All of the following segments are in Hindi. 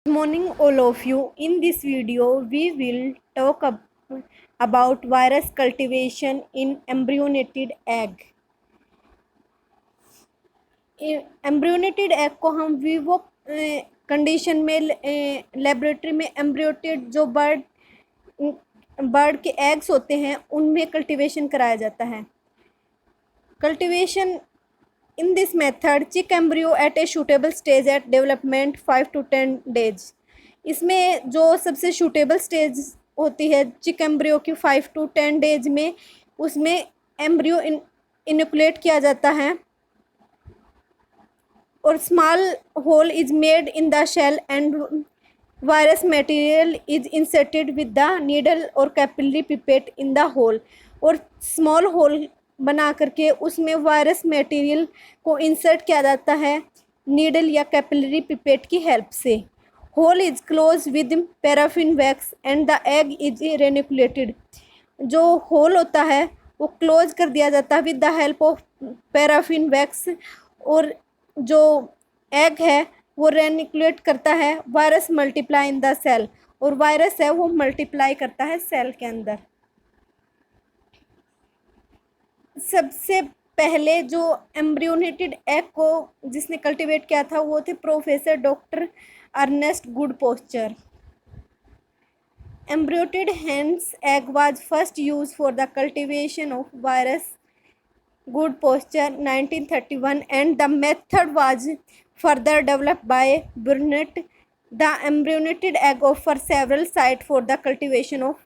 Good morning all of you. In this video we will talk about virus cultivation in embryonated egg. Embryonated egg को हम विवो कंडीशन में लेबोरेटरी में एम्ब्रियोटेड जो बर्ड के एग्स होते हैं उनमें कल्टीवेशन कराया जाता है. Cultivation in this method chick embryo at a suitable stage at development 5 to 10 days. इसमें जो सबसे suitable stage होती है चिक एम्ब्रियो की 5 to 10 days में उसमें एम्ब्रियो इनोकुलेट किया जाता है और small hole is made in the shell and virus material is inserted with the needle और capillary pipette in the hole. और स्मॉल होल बना करके उसमें वायरस मटेरियल को इंसर्ट किया जाता है नीडल या कैपिलरी पिपेट की हेल्प से. Hole is close with paraffin wax and the egg is reinoculated. जो होल होता है वो क्लोज कर दिया जाता है with the help of paraffin wax और जो एग है वो रेनिकुलेट करता है. Virus multiply in the cell और वायरस है वो मल्टीप्लाई करता है सेल के अंदर. सबसे पहले जो एम्ब्रियोनेटेड एग को जिसने कल्टीवेट किया था वो थे professor doctor Ernest Goodpasture. Embryonated hens egg was first use for the cultivation of virus Goodposture 1931 and the method was further developed by Burnett. The embryonated egg offers several sites for the cultivation of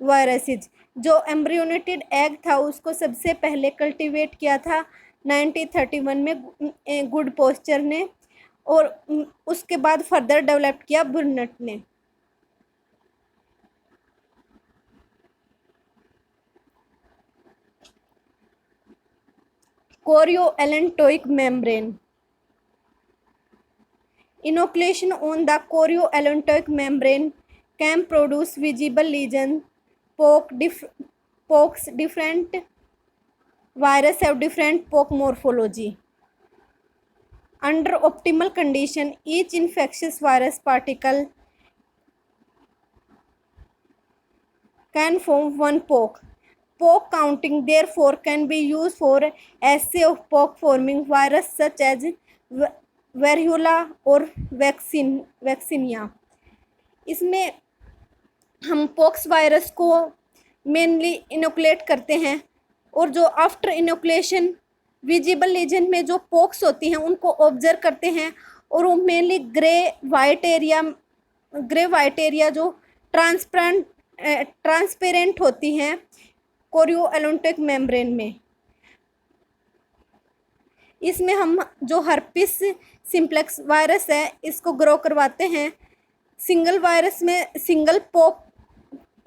viruses. जो एम्ब्रियोनेटेड एग था उसको सबसे पहले कल्टीवेट किया था 1931 में गुडपोस्चर ने और उसके बाद फर्दर डेवलप किया बुर्नेट ने. Chorioallantoic membrane. Inoculation on the chorioallantoic membrane can produce visible lesions. Pokes different virus have different poke morphology. Under optimal condition, each infectious virus particle can form one poke. Poke counting therefore can be used for assay of poke forming virus such as variola और वैक्सीनिया. इसमें हम पोक्स वायरस को मेनली इनोकुलेट करते हैं और जो आफ्टर इनोकुलेशन विजिबल लीजन में जो पोक्स होती हैं उनको ऑब्जर्व करते हैं और वो मेनली ग्रे वाइट एरिया जो ट्रांसपेरेंट होती हैं कोरियोएलेंटिक मेम्ब्रेन में. इसमें हम जो हर्पिस सिम्प्लेक्स वायरस है इसको ग्रो करवाते हैं. सिंगल वायरस में सिंगल पोक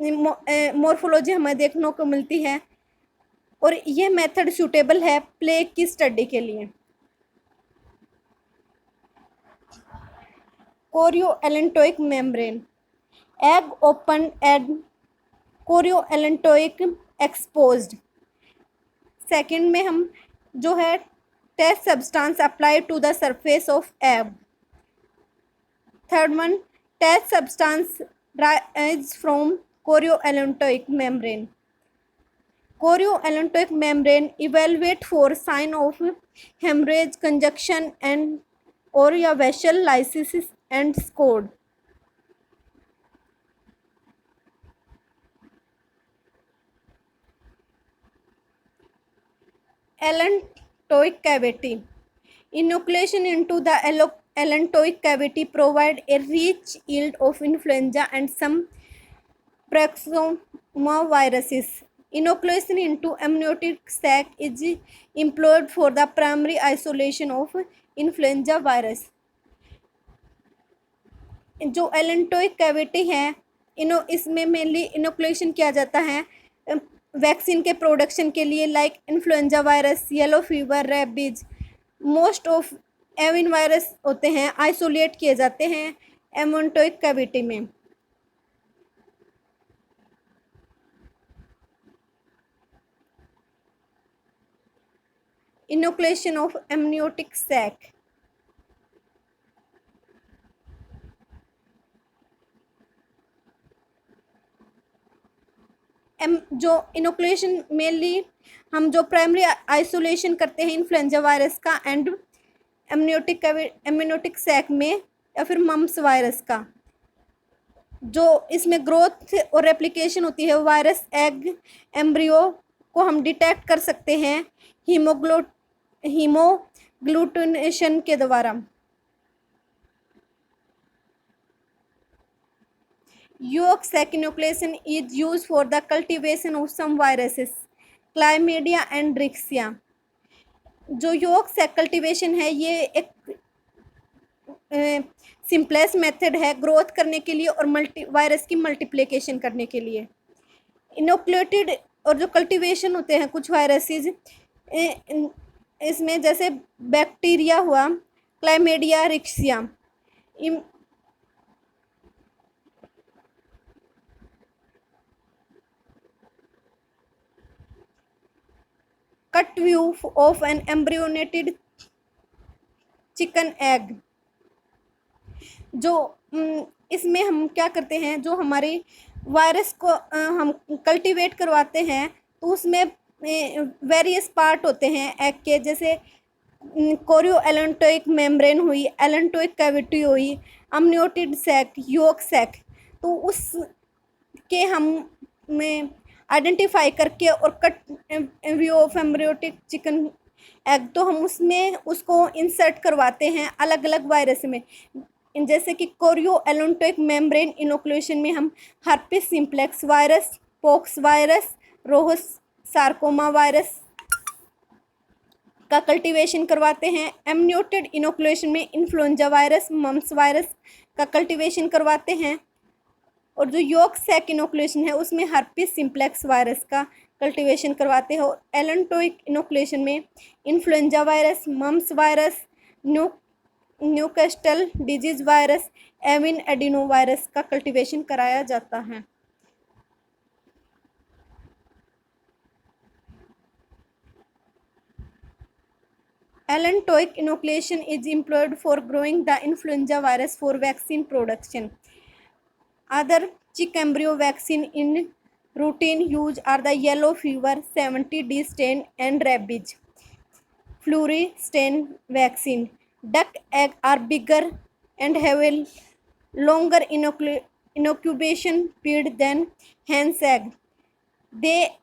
मॉर्फोलॉजी हमें देखने को मिलती है और यह मेथड सूटेबल है प्लेग की स्टडी के लिए. कोरियोएलेंटोइक membrane. Egg open add कोरियोएलेंटोइक exposed. Second में हम जो है test substance apply to the surface of egg. Third one test substance rise from कोरियोएलेंटोइक membrane. Chorioallantoic membrane evaluate for sign of hemorrhage, congestion and or या vessel lysis and scored. Allantoic cavity. Inoculation into the allantoic cavity provide a rich yield of influenza and some praxinoviruses. Inoculation into amniotic sac is employed for the primary isolation of influenza virus. जो एलेंटोइक कैविटी है इसमें मेनली इनोकुलेशन किया जाता है वैक्सीन के प्रोडक्शन के लिए like influenza virus, yellow fever, rabies. Most of Evin virus होते हैं आइसोलेट किए जाते हैं एमोन्टोइक कैविटी में. Inoculation of amniotic sac. जो इनोकुलेशन मेनली हम जो प्राइमरी आइसोलेशन करते हैं इन्फ्लुएंजा वायरस का एंड एम्नियोटिक सैक में या फिर मम्स वायरस का, जो इसमें ग्रोथ और रेप्लिकेशन होती है वायरस एग एम्ब्रियो को हम डिटेक्ट कर सकते हैं हीमोग्लूटिनेशन के द्वारा। Yolk sac inoculation is used for the cultivation of some viruses, Chlamydia and Rickettsia। जो योग सैक कल्टीवेशन है ये एक सिंपलेस्ट मेथड है ग्रोथ करने के लिए और वायरस की मल्टीप्लिकेशन करने के लिए। इनोकुलेटेड और जो कल्टीवेशन होते हैं कुछ वायरसेस, इसमें जैसे बैक्टीरिया हुआ, क्लाइमेडिया, Riccia, cut view of N embryonated chicken egg. जो इसमें हम क्या करते हैं, जो हमारी वायरस को हम कल्टीवेट करवाते हैं तो उसमें वेरियस पार्ट होते हैं एग के, जैसे कोरियो एलेंटोइक मेम्ब्रेन हुई, एलेंटोइक कैविटी हुई, अमनियोटिड सैक, योक सैक। तो उस के हम में आइडेंटिफाई करके और cut view of एम्ब्रियोटिक chicken egg, तो हम उसमें उसको इंसर्ट करवाते हैं अलग अलग वायरस में। जैसे कि कोरियो एलेंटोइक मेम्ब्रेन इनोकुलेशन में हम herpes simplex virus, pox virus, रोहस sarcoma virus का कल्टीवेशन करवाते हैं। एमनियोटेड इनोकुलेशन में इन्फ्लुएंजा वायरस, मम्स वायरस का कल्टीवेशन करवाते हैं। और जो योक सैक इनोकुलेशन है उसमें हर्पिस सिम्प्लेक्स वायरस का कल्टीवेशन करवाते हैं। और एलेंटोइक इनोकुलेशन में influenza virus, mums virus, Newcastle disease virus, Evin adeno virus का कल्टीवेशन कराया जाता है। Allantoic inoculation is employed for growing the influenza virus for vaccine production. Other chick embryo vaccine in routine use are the yellow fever, 70D strain and rabies flurry strain vaccine. Duck egg are bigger and have a longer incubation period than hen's egg. They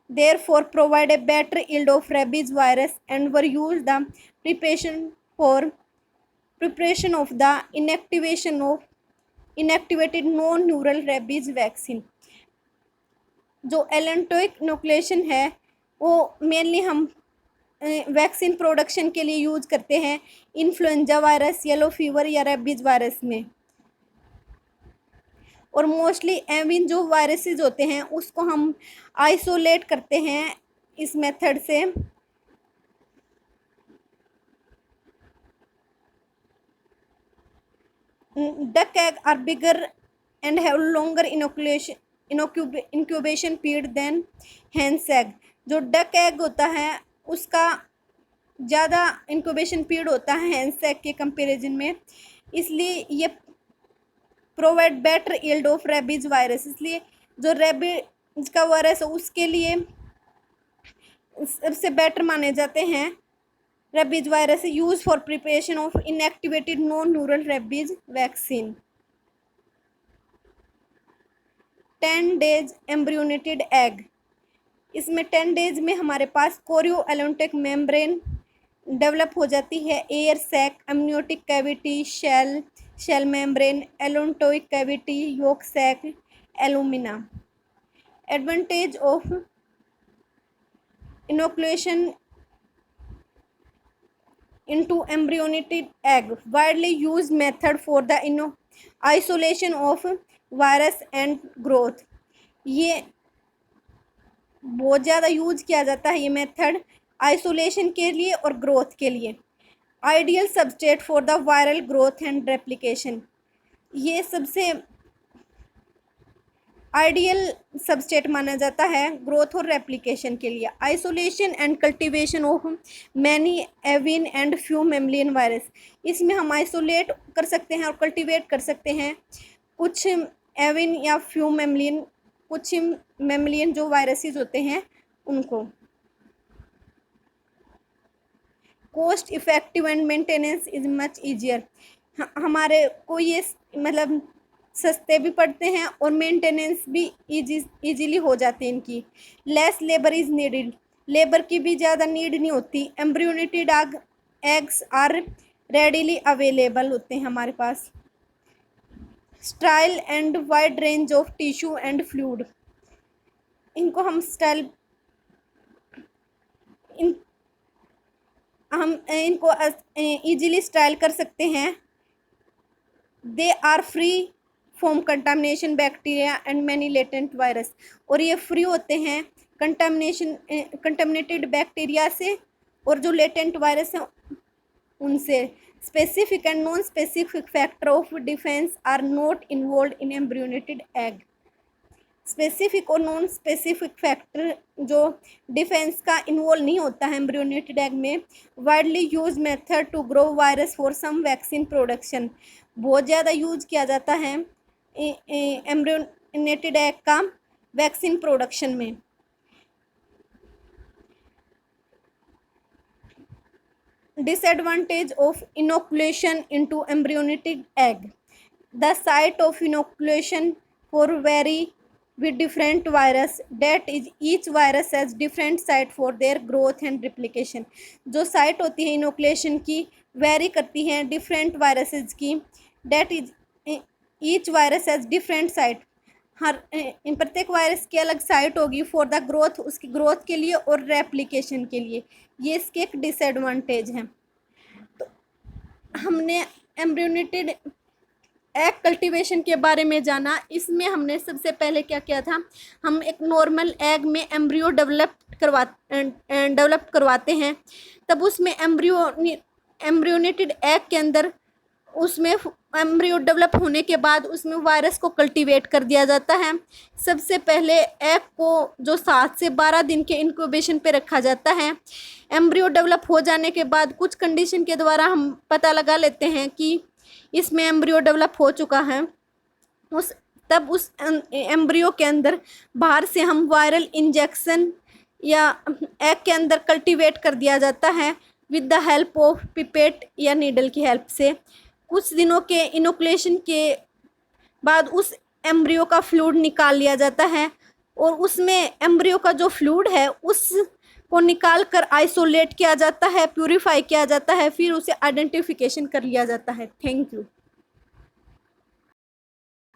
therefore provide a better yield of rabies virus and were used the preparation of the inactivated non-neural rabies vaccine। जो एलेंटोइक इनोकुलेशन है वो मेनली हम वैक्सीन प्रोडक्शन के लिए यूज करते हैं इन्फ्लुएंजा वायरस, येलो फीवर या रेबीज वायरस में। और मोस्टली एविन जो वायरसेस होते हैं उसको हम आइसोलेट करते हैं इस मेथड से। Duck egg are bigger and have longer incubation period then hence egg. जो डक एग होता है उसका ज़्यादा इंक्यूबेशन पीरियड होता है हेंस एग के कंपैरिजन में, इसलिए ये provide better yield of rabies virus. इसलिए जो रेबीज का वायरस है उसके लिए सबसे बेटर माने जाते हैं rabies virus use for preparation of inactivated non neural rabies vaccine. 10 days embryonated egg. इसमें 10 days में हमारे पास कोरियो एलेंटोइक मेम्ब्रेन डेवलप हो जाती है, air sac, amniotic cavity, shell membrane, allantoic cavity, yolk sac, alumina. Advantage of inoculation into embryonated egg, widely used method for the isolation of virus and growth। ये बहुत ज़्यादा यूज किया जाता है ये मेथड आइसोलेशन के लिए और ग्रोथ के लिए। Ideal substrate for the viral growth and replication. ये सबसे आइडियल सबस्ट्रेट माना जाता है ग्रोथ और रेप्लिकेशन के लिए। Isolation and cultivation of many Evin and few membrane virus. इसमें हम आइसोलेट कर सकते हैं और कल्टीवेट कर सकते हैं कुछ एविन या फ्यू मेम्ब्रेन कुछ मेमलियन जो वायरसेस होते हैं उनको। Cost effective and maintenance is much easier, हमारे को ये मतलब सस्ते भी पड़ते हैं और मेंटेनेंस भी इजीली हो जाती है इनकी। Less labour is needed, labour की भी ज़्यादा नीड नहीं होती। Embryonated eggs are readily available होते हैं हमारे पास। Style and wide range of tissue and fluid, इनको हम इनको इजीली स्टाइल कर सकते हैं। They are free from contamination bacteria and many latent virus, और ये फ्री होते हैं कंटामिनेटेड बैक्टीरिया से और जो लेटेंट वायरस हैं उनसे। Specific and non specific factor of defence are not involve in embryonated egg, specific और नॉन स्पेसिफिक फैक्टर जो डिफेंस का इन्वॉल्व नहीं होता है एम्ब्रियोनेटेड एग में। Widely use method to grow virus for some vaccine production, बहुत ज़्यादा यूज किया जाता है एम्ब्रियोनेटेड एग का वैक्सीन प्रोडक्शन में। Disadvantage of inoculation into embryonated egg, the site of inoculation for very with different virus, that is each virus has different site for their growth and replication, जो साइट होती है इनोकुलेशन की वेरी करती हैं डिफरेंट वायरसेस की। that is each virus has different site, हर प्रत्येक वायरस की अलग साइट होगी फॉर द ग्रोथ, उसकी ग्रोथ के लिए और रेप्लिकेशन के लिए, ये इसके एक डिसएडवांटेज हैं। तो हमने एम्ब्रियोनेटेड एग कल्टीवेशन के बारे में जाना। इसमें हमने सबसे पहले क्या किया था, हम एक नॉर्मल एग में एम्ब्रियो डेवलप करवाते हैं, तब उसमें एम्ब्रियोनेटेड एग के अंदर उसमें एम्ब्रियो डेवलप होने के बाद उसमें वायरस को कल्टीवेट कर दिया जाता है। सबसे पहले एग को जो 7 से 12 दिन के इंक्यूबेशन पे रखा जाता है। एम्ब्रियो डेवलप हो जाने के बाद कुछ कंडीशन के द्वारा हम पता लगा लेते हैं कि इसमें एम्ब्रियो डेवलप हो चुका है, तब उस एम्ब्रियो के अंदर बाहर से हम वायरल इंजेक्शन या एग के अंदर कल्टीवेट कर दिया जाता है with the help of pipette या नीडल की हेल्प से। कुछ दिनों के इनोकुलेशन के बाद उस एम्ब्रियो का फ्लूइड निकाल लिया जाता है और उसमें एम्ब्रियो का जो फ्लूइड है उसको निकाल कर आइसोलेट किया जाता है, प्यूरिफाई किया जाता है, फिर उसे आइडेंटिफिकेशन कर लिया जाता है। Thank you.